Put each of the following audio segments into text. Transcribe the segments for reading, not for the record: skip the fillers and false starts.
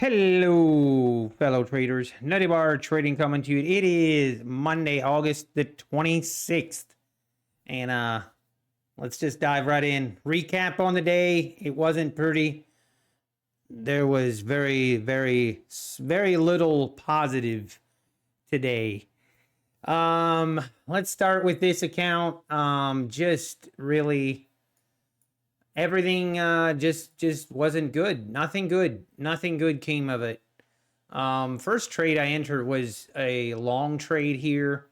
Hello, fellow traders. Nutty Bar Trading coming to you. It is Monday, August the 26th. And let's just dive right in. Recap on the day. It wasn't pretty. There was very little positive today. Let's start with this account. Just really everything just wasn't good. Nothing good came of it. First trade I entered was a long trade here,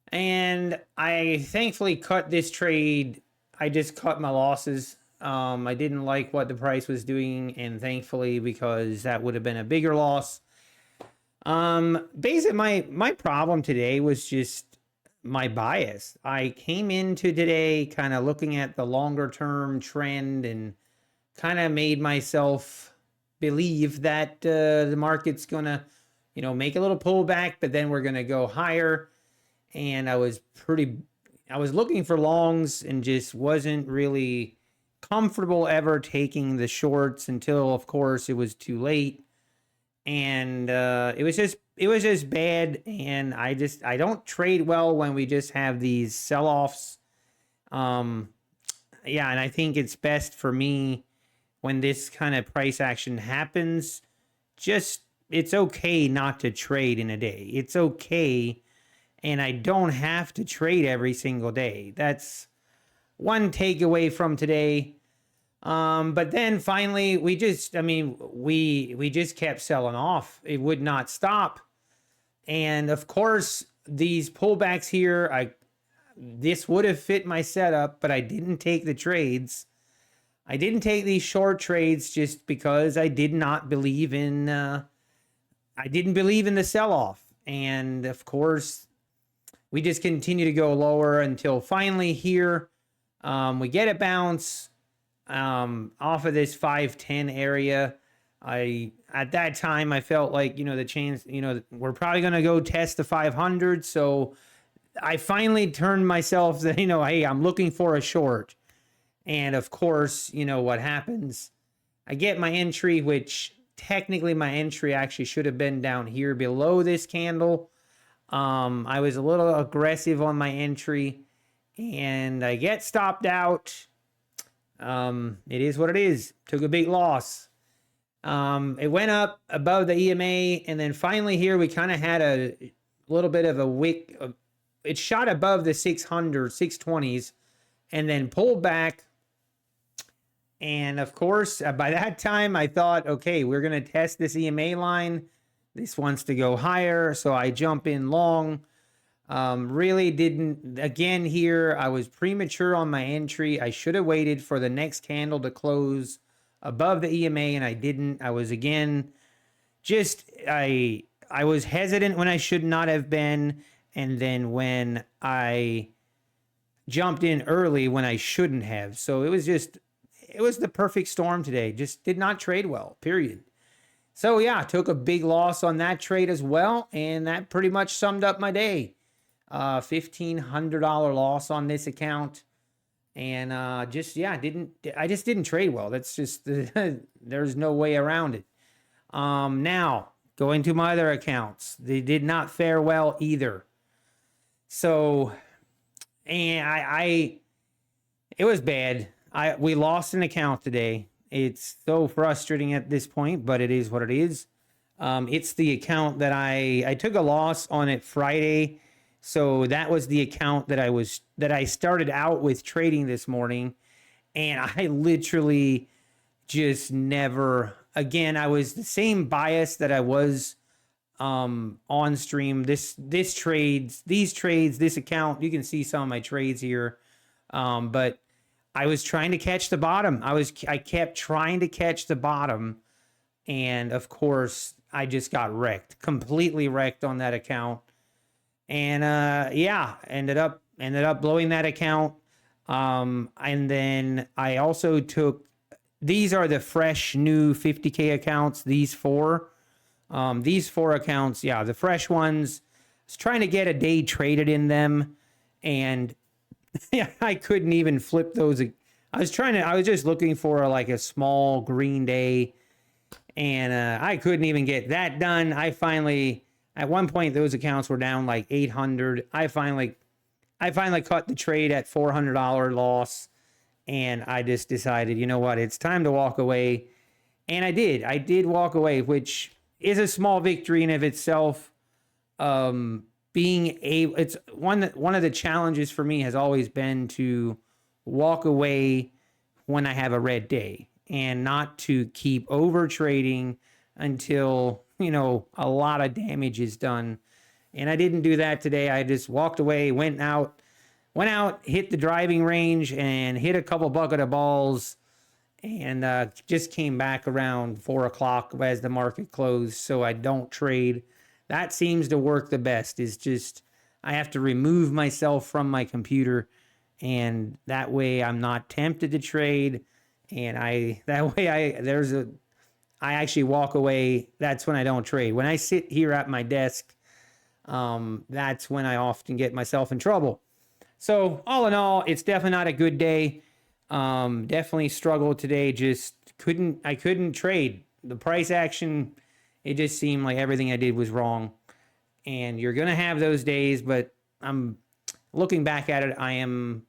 and I thankfully cut this trade. I just cut my losses. I didn't like what the price was doing, and thankfully, because that would have been a bigger loss. Basically my problem today was just my bias. I came into today kind of looking at the longer term trend and kind of made myself believe that the market's gonna, make a little pullback, but then we're gonna go higher. And I was looking for longs and just wasn't really comfortable ever taking the shorts until, of course, it was too late. And it was just bad. And I don't trade well when we just have these sell-offs. And I think it's best for me when this kind of price action happens. It's okay not to trade in a day. It's okay. And I don't have to trade every single day. That's one takeaway from today. But then finally we just kept selling off. It would not stop. And of course, these pullbacks here, this would have fit my setup, but I didn't take the trades. I didn't take these short trades just because I did not believe in, I didn't believe in the sell-off. And of course, we just continue to go lower until finally here, we get a bounce off of this 510 area. At that time I felt like, the chance, we're probably going to go test the 500. So I finally turned myself that, hey, I'm looking for a short. And of course, what happens, I get my entry, which technically my entry actually should have been down here below this candle. I was a little aggressive on my entry and I get stopped out. It is what it is. Took a big loss. It went up above the EMA, and then finally here we kind of had a little bit of a wick. It shot above the 600, 620s, and then pulled back. And of course, by that time I thought, okay, we're going to test this EMA line. This wants to go higher, so I jump in long. Really didn't, again here, I was premature on my entry. I should have waited for the next candle to close above the EMA, and I didn't. I was, again, I was hesitant when I should not have been, and then when I jumped in early when I shouldn't have. So it was the perfect storm today. Just did not trade well, period. So yeah, took a big loss on that trade as well, and that pretty much summed up my day. $1,500 loss on this account, and I just didn't trade well. That's just there's no way around it. Now going to my other accounts, they did not fare well either. So, and it was bad. We lost an account today. It's so frustrating at this point, but it is what it is. It's the account that I took a loss on it Friday. So that was the account that I started out with trading this morning. And I literally just never, again, I was the same bias that I was on stream. This account, you can see some of my trades here. But I was trying to catch the bottom. I kept trying to catch the bottom. And of course, I just got wrecked, completely wrecked on that account. And ended up blowing that account. And then I also took, these are the fresh new 50K accounts, these four accounts, the fresh ones. I was trying to get a day traded in them, and I couldn't even flip those. I was just looking for like a small green day, And I couldn't even get that done. I finally, at one point, those accounts were down like 800. I finally cut the trade at $400 loss, and I just decided, you know what, it's time to walk away. And I did. I did walk away, which is a small victory in of itself. Being able, it's one of the challenges for me has always been to walk away when I have a red day and not to keep over trading until, a lot of damage is done. And I didn't do that today. I just walked away, went out, hit the driving range and hit a couple bucket of balls, and just came back around 4 o'clock as the market closed. So I don't trade. That seems to work the best, is just I have to remove myself from my computer, and that way I'm not tempted to trade. And I actually walk away. That's when I don't trade. When I sit here at my desk, that's when I often get myself in trouble. So all in all, it's definitely not a good day. Definitely struggled today. I couldn't trade. The price action, it just seemed like everything I did was wrong. And you're going to have those days, but I'm looking back at it, I am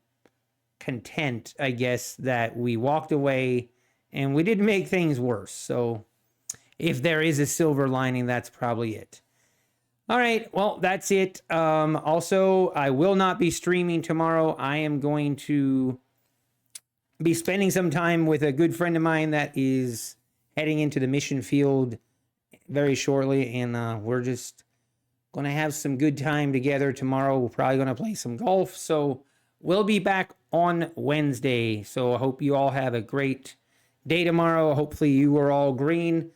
content, I guess, that we walked away and we didn't make things worse. So if there is a silver lining, that's probably it. All right, well, that's it. Also, I will not be streaming tomorrow. I am going to be spending some time with a good friend of mine that is heading into the mission field very shortly, and we're just going to have some good time together tomorrow. We're probably going to play some golf, so we'll be back on Wednesday. So I hope you all have a great day tomorrow. Hopefully you are all green.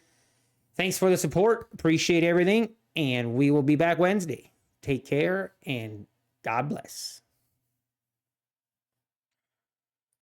Thanks for the support. Appreciate everything. And we will be back Wednesday. Take care and God bless.